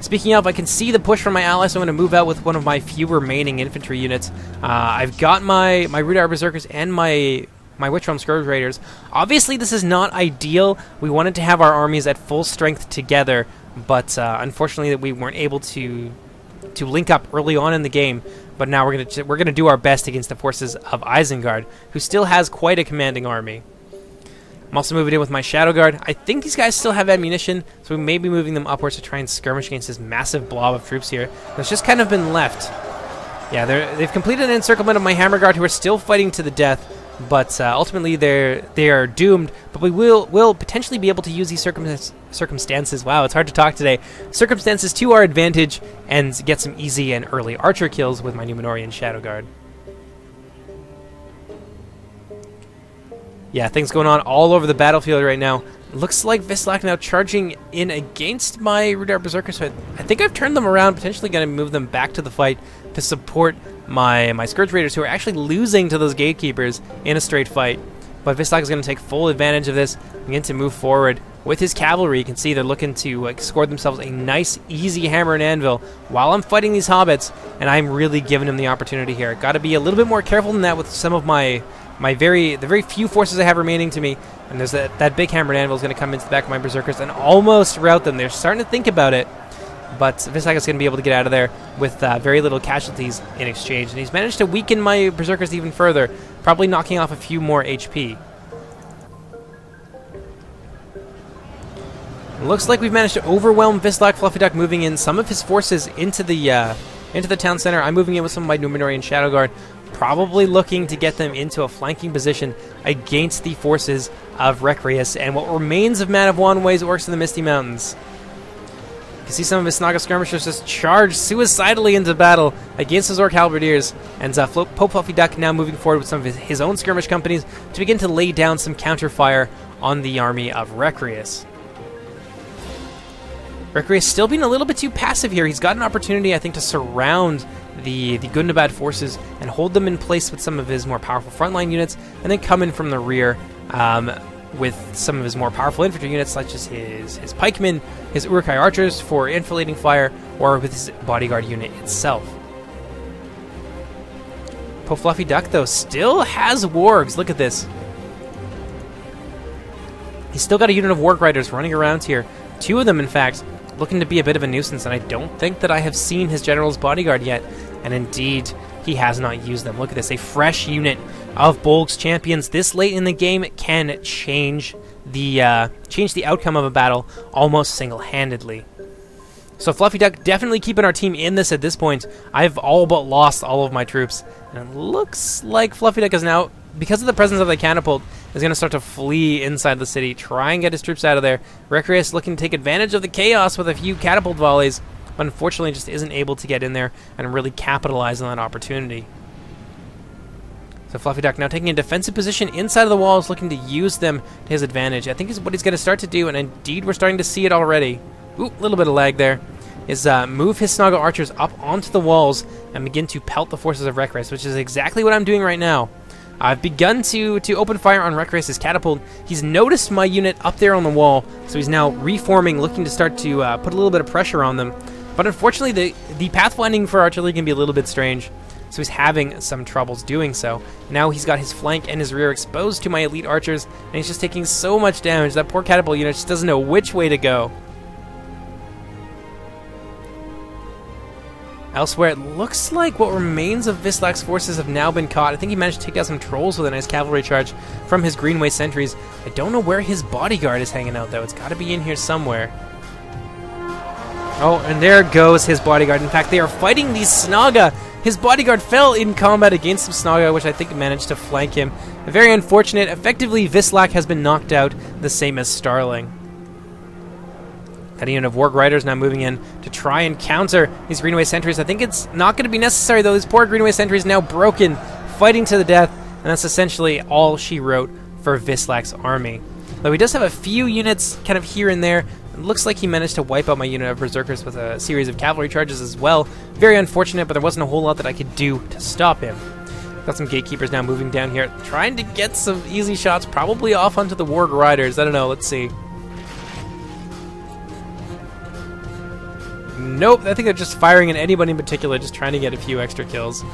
Speaking of, I can see the push from my allies, so I'm going to move out with one of my few remaining infantry units. I've got my Rudar Berserkers and my Witchrealm Scourge Raiders. Obviously, this is not ideal. We wanted to have our armies at full strength together, but unfortunately we weren't able to link up early on in the game. But now we're gonna do our best against the forces of Isengard, who still has quite a commanding army. I'm also moving in with my Shadow Guard. I think these guys still have ammunition, so we may be moving them upwards to try and skirmish against this massive blob of troops here that's just kind of been left. Yeah, they've completed an encirclement of my Hammer Guard, who are still fighting to the death, but ultimately they are doomed. But we will potentially be able to use these circumstances. Wow, it's hard to talk today. Circumstances to our advantage and get some easy and early archer kills with my Numenorian Shadow Guard. Yeah, things going on all over the battlefield right now. Looks like Vistak now charging in against my Rudar Berserkers. So I think I've turned them around, potentially going to move them back to the fight to support my Scourge Raiders, who are actually losing to those Gatekeepers in a straight fight. But Vistak is going to take full advantage of this, begin to move forward with his cavalry. You can see they're looking to score themselves a nice, easy hammer and anvil while I'm fighting these hobbits, and I'm really giving them the opportunity here. Got to be a little bit more careful than that with some of the very few forces I have remaining to me. And there's that big hammer and anvil is going to come into the back of my Berserkers and almost rout them. They're starting to think about it, but Vistak is going to be able to get out of there with very little casualties in exchange. And he's managed to weaken my Berserkers even further, probably knocking off a few more HP. It looks like we've managed to overwhelm Vistak. Fluffy Duck moving in some of his forces into the town center. I'm moving in with some of my Numenorian Shadow Guard, probably looking to get them into a flanking position against the forces of Recrius and what remains of Man of Wanway's orcs in the Misty Mountains. You can see some of his Snaga skirmishers just charge suicidally into battle against his orc halberdiers, and Pope Fluffy Duck now moving forward with some of his own skirmish companies to begin to lay down some counterfire on the army of Recrius. Recrius still being a little bit too passive here. He's got an opportunity, I think, to surround the Gundabad forces and hold them in place with some of his more powerful frontline units, and then come in from the rear with some of his more powerful infantry units, such as his pikemen, his Uruk-hai archers for enfilading fire, or with his bodyguard unit itself. Pope Fluffy Duck, though, still has wargs. Look at this. He's still got a unit of warg riders running around here. Two of them, in fact, looking to be a bit of a nuisance, and I don't think that I have seen his general's bodyguard yet, and indeed, he has not used them. Look at this, a fresh unit of Bolg's champions this late in the game can change the outcome of a battle almost single-handedly. So Fluffy Duck definitely keeping our team in this at this point. I've all but lost all of my troops, and it looks like Fluffy Duck is now, because of the presence of the catapult, is going to start to flee inside the city, try and get his troops out of there. Recrius looking to take advantage of the chaos with a few catapult volleys, but unfortunately just isn't able to get in there and really capitalize on that opportunity. So Fluffy Duck now taking a defensive position inside of the walls, looking to use them to his advantage. I think is what he's going to start to do, and indeed we're starting to see it already. Ooh, a little bit of lag there. Is move his Snaga archers up onto the walls and begin to pelt the forces of Recrius, which is exactly what I'm doing right now. I've begun to open fire on Recrius' catapult. He's noticed my unit up there on the wall, so he's now reforming, looking to start to put a little bit of pressure on them. But unfortunately, the pathfinding for artillery can be a little bit strange, so he's having some troubles doing so. Now he's got his flank and his rear exposed to my elite archers, and he's just taking so much damage. That poor catapult unit just doesn't know which way to go. Elsewhere, it looks like what remains of Vistak's forces have now been caught. I think he managed to take out some trolls with a nice cavalry charge from his Greenway sentries. I don't know where his bodyguard is hanging out, though. It's got to be in here somewhere. Oh, and there goes his bodyguard. In fact, they are fighting these Snaga His bodyguard fell in combat against some Snaga, which I think managed to flank him. Very unfortunate. Effectively, Vislak has been knocked out, the same as Starling. That unit of Warg Riders now moving in to try and counter these Greenway sentries. I think it's not going to be necessary, though. These poor Greenway sentries now broken, fighting to the death, and that's essentially all she wrote for Vislak's army. Though he does have a few units kind of here and there. It looks like he managed to wipe out my unit of Berserkers with a series of cavalry charges as well. Very unfortunate, but there wasn't a whole lot that I could do to stop him. Got some Gatekeepers now moving down here, trying to get some easy shots, probably off onto the Warg Riders. I don't know, let's see. Nope, I think they're just firing at anybody in particular, just trying to get a few extra kills.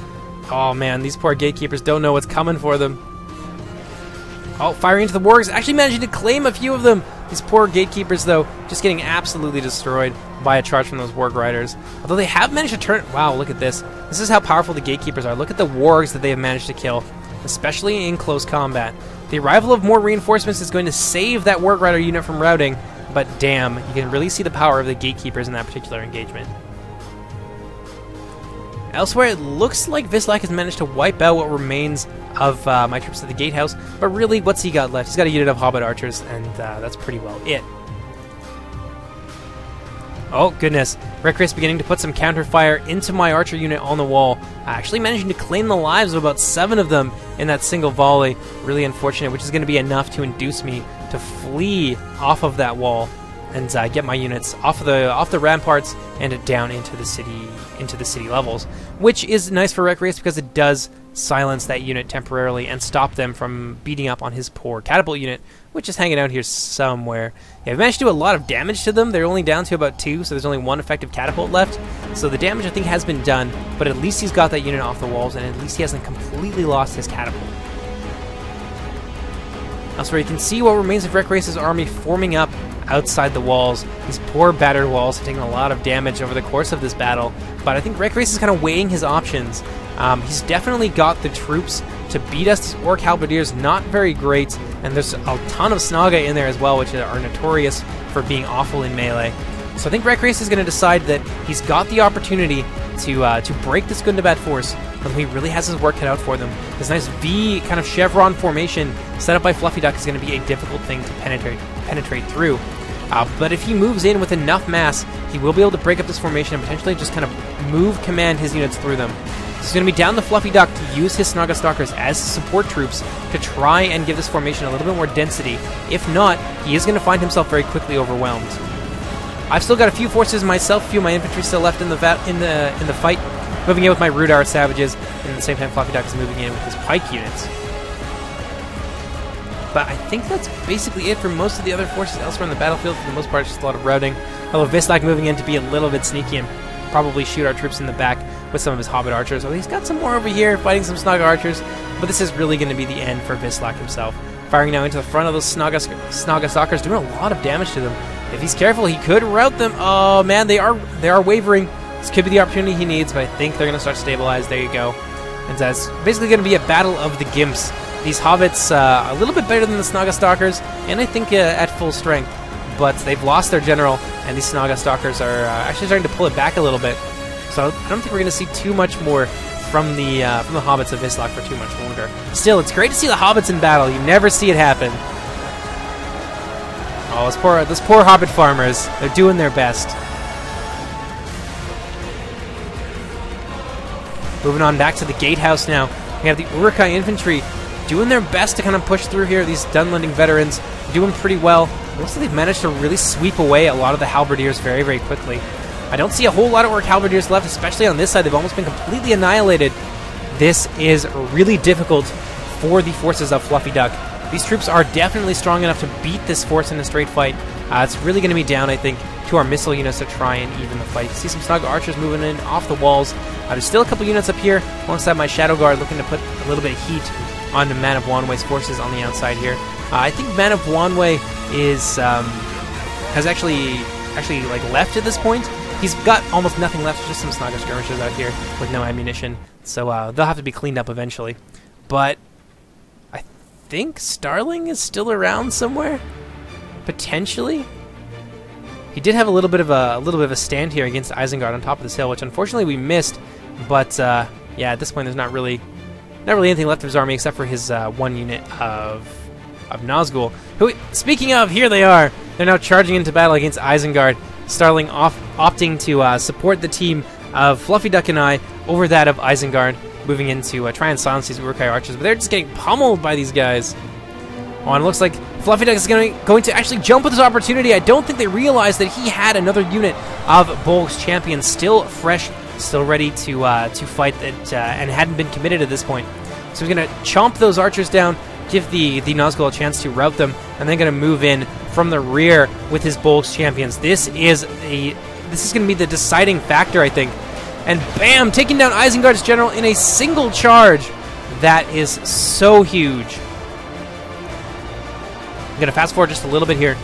Oh man, these poor Gatekeepers don't know what's coming for them. Oh, firing into the Wargs, actually managing to claim a few of them. These poor Gatekeepers, though, just getting absolutely destroyed by a charge from those Warg Riders. Although they have managed to turn... Wow, look at this. This is how powerful the Gatekeepers are. Look at the Wargs that they have managed to kill, especially in close combat. The arrival of more reinforcements is going to save that Warg Rider unit from routing, but damn, you can really see the power of the Gatekeepers in that particular engagement. Elsewhere, it looks like Vislak has managed to wipe out what remains of my troops at the gatehouse, but really, what's he got left? He's got a unit of Hobbit archers, and that's pretty well it. Oh, goodness. Wreck-Race beginning to put some counter-fire into my archer unit on the wall, actually managing to claim the lives of about 7 of them in that single volley. Really unfortunate, which is going to be enough to induce me to flee off of that wall and get my units off the ramparts and down into the city levels, which is nice for Wreck-Race because it does silence that unit temporarily and stop them from beating up on his poor catapult unit, which is hanging out here somewhere. Yeah, I've managed to do a lot of damage to them. They're only down to about 2, so there's only 1 effective catapult left. So the damage, I think, has been done, but at least he's got that unit off the walls, and at least he hasn't completely lost his catapult. Elsewhere, you can see what remains of Wreck-Race's army forming up outside the walls. These poor battered walls have taken a lot of damage over the course of this battle, but I think Wreck-Race is kind of weighing his options. He's definitely got the troops to beat us. Orc Halberdiers, not very great, and there's a ton of Snaga in there as well, which are notorious for being awful in melee. So I think Wreck-Race is going to decide that he's got the opportunity to break this Gundabad force, but he really has his work cut out for them. This nice V kind of chevron formation set up by Fluffy Duck is going to be a difficult thing to penetrate through. But if he moves in with enough mass, he will be able to break up this formation and potentially just kind of command his units through them. He's going to be down the Fluffy Duck to use his Snaga Stalkers as support troops to try and give this formation a little bit more density. If not, he is going to find himself very quickly overwhelmed. I've still got a few forces myself, a few of my infantry still left in the fight, moving in with my Rudar Savages, and at the same time Fluffy Duck is moving in with his Pike units. But I think that's basically it for most of the other forces elsewhere on the battlefield. For the most part, it's just a lot of routing. Although Vislak moving in to be a little bit sneaky and probably shoot our troops in the back with some of his Hobbit archers. Although he's got some more over here fighting some Snaga archers, but this is really going to be the end for Vislak himself. Firing now into the front of those Snaga Stalkers, doing a lot of damage to them. If he's careful, he could rout them. Oh man, they are wavering. This could be the opportunity he needs, but I think they're going to start to stabilize. There you go. And that's basically going to be a battle of the Gimps. These Hobbits a little bit better than the Snaga Stalkers, and I think at full strength. But they've lost their general, and these Snaga Stalkers are actually starting to pull it back a little bit. So I don't think we're going to see too much more from the Hobbits of Vislak for too much longer. Still, it's great to see the Hobbits in battle. You never see it happen. Oh, those poor Hobbit farmers. They're doing their best. Moving on back to the gatehouse now. We have the Uruk-hai infantry doing their best to kind of push through here. These Dunlending veterans doing pretty well. It looks like they've managed to really sweep away a lot of the Halberdiers very, very quickly. I don't see a whole lot of Orc Halberdiers left, especially on this side. They've almost been completely annihilated. This is really difficult for the forces of Fluffy Duck. These troops are definitely strong enough to beat this force in a straight fight. It's really going to be down, I think, to our missile units to try and even the fight. You see some Snaga archers moving in off the walls. There's still a couple units up here alongside my Shadow Guard looking to put a little bit of heat on the Man of Wanway's forces on the outside here. I think Man of Wanway has actually like left at this point. He's got almost nothing left, just some Snaga skirmishers out here with no ammunition. So they'll have to be cleaned up eventually. But I think Starling is still around somewhere, potentially. He did have a little bit of a stand here against Isengard on top of this hill, which unfortunately we missed But yeah, at this point, there's not really anything left of his army except for his one unit of Nazgul. Who, speaking of, here they are. They're now charging into battle against Isengard. Starling opting to support the team of Fluffy Duck and I over that of Isengard, moving in to try and silence these Uruk-hai archers, but they're just getting pummeled by these guys. Oh, and it looks like Fluffy Duck is going to actually jump with this opportunity. I don't think they realized that he had another unit of Bolg's champions still fresh, still ready to fight, and hadn't been committed at this point. So he's going to chomp those archers down, give the Nazgul a chance to rout them, and then going to move in from the rear with his Bolg's champions. This is going to be the deciding factor, I think. And bam, taking down Isengard's general in a single charge. That is so huge. I'm going to fast forward just a little bit here.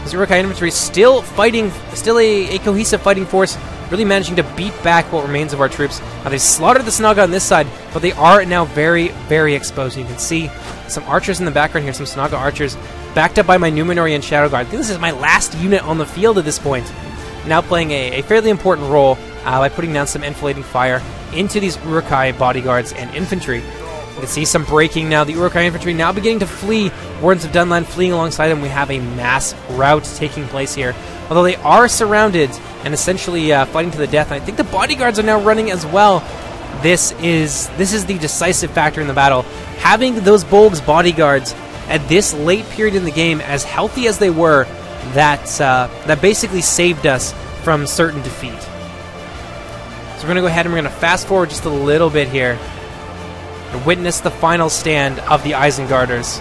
This Uruk-hai infantry still fighting, still a cohesive fighting force, really managing to beat back what remains of our troops. Now they've slaughtered the Snaga on this side, but they are now very, very exposed. You can see some archers in the background here, some Snaga archers, backed up by my Numenorian Shadow Guard. I think this is my last unit on the field at this point. Now playing a fairly important role by putting down some enfilading fire into these Uruk-hai bodyguards and infantry. You can see some breaking now. The Uruk-hai infantry now beginning to flee. Wardens of Dunland fleeing alongside them. We have a mass rout taking place here. Although they are surrounded and essentially fighting to the death. And I think the bodyguards are now running as well. This is the decisive factor in the battle. Having those Bolg's bodyguards at this late period in the game, as healthy as they were, that basically saved us from certain defeat. So we're going to go ahead and we're going to fast forward just a little bit here and witness the final stand of the Isengarders.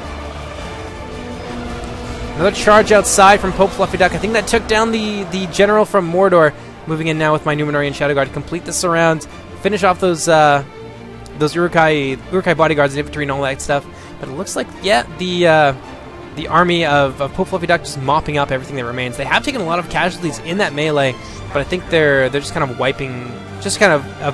Another charge outside from Pope Fluffy Duck. I think that took down the general from Mordor. Moving in now with my Numenorian Shadow Guard to complete the surround, finish off those Uruk-hai bodyguards and infantry and all that stuff. But it looks like, yeah, the army of Pope Fluffy Duck just mopping up everything that remains. They have taken a lot of casualties in that melee, but I think they're just kind of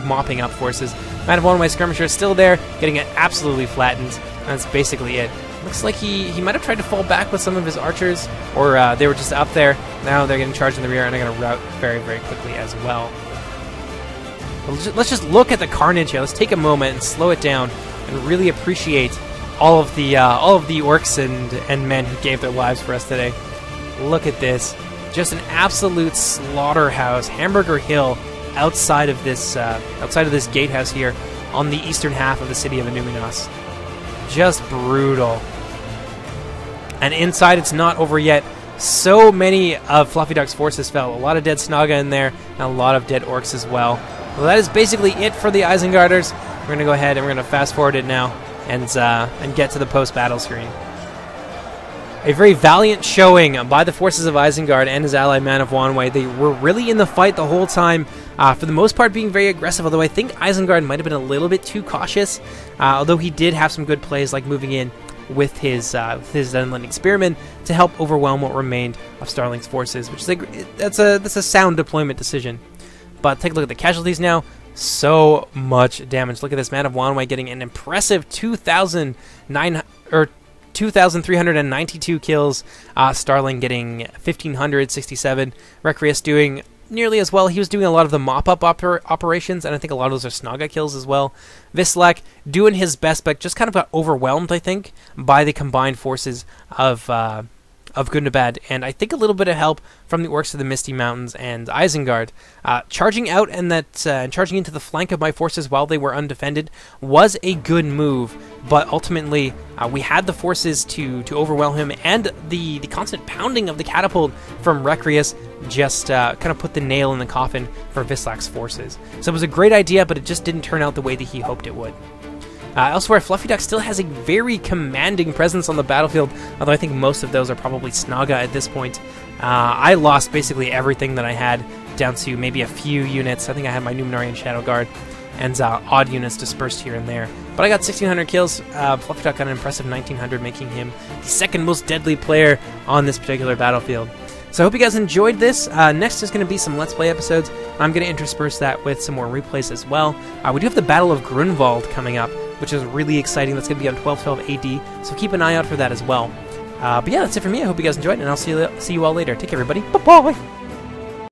mopping up forces. Man of One-Way Skirmisher is still there, getting it absolutely flattened, and that's basically it. Looks like he might have tried to fall back with some of his archers, or they were just up there. Now they're getting charged in the rear, and they're going to rout very, very quickly as well. Let's just look at the carnage here. Let's take a moment and slow it down and really appreciate all of the orcs and men who gave their lives for us today. Look at this. Just an absolute slaughterhouse. Hamburger Hill outside of this gatehouse here on the eastern half of the city of Annuminas. Just brutal. And inside, it's not over yet. So many of Fluffy Duck's forces fell. A lot of dead Snaga in there, and a lot of dead orcs as well. Well, that is basically it for the Isengarders. We're going to go ahead and we're going to fast forward it now and get to the post-battle screen. A very valiant showing by the forces of Isengard and his ally Man of Wanwei. They were really in the fight the whole time, for the most part being very aggressive, although I think Isengard might have been a little bit too cautious, although he did have some good plays like moving in with his Dunland Spearmen to help overwhelm what remained of Starling's forces, which is that's a sound deployment decision. But take a look at the casualties now. So much damage. Look at this. Man of Wanwei getting an impressive 2,392 kills. Starling getting 1,567. Recrius doing nearly as well. He was doing a lot of the mop-up operations, and I think a lot of those are Snaga kills as well. Vislak doing his best, but just kind of got overwhelmed, I think, by the combined forces of Gundabad, and I think a little bit of help from the orcs of the Misty Mountains and Isengard. Charging out and charging into the flank of my forces while they were undefended was a good move, but ultimately we had the forces to overwhelm him, and the constant pounding of the catapult from Recrius just kind of put the nail in the coffin for Vislak's forces. So it was a great idea, but it just didn't turn out the way that he hoped it would. Elsewhere, Fluffy Duck still has a very commanding presence on the battlefield, although I think most of those are probably Snaga at this point. I lost basically everything that I had, down to maybe a few units. I think I had my Numenorian Shadow Guard and odd units dispersed here and there. But I got 1,600 kills. Fluffy Duck got an impressive 1,900, making him the second most deadly player on this particular battlefield. So I hope you guys enjoyed this. Next is going to be some Let's Play episodes. I'm going to intersperse that with some more replays as well. We do have the Battle of Grunwald coming up, which is really exciting. That's going to be on 1212 AD, so keep an eye out for that as well. But yeah, that's it for me. I hope you guys enjoyed, and I'll see you all later. Take care, everybody. Bye-bye!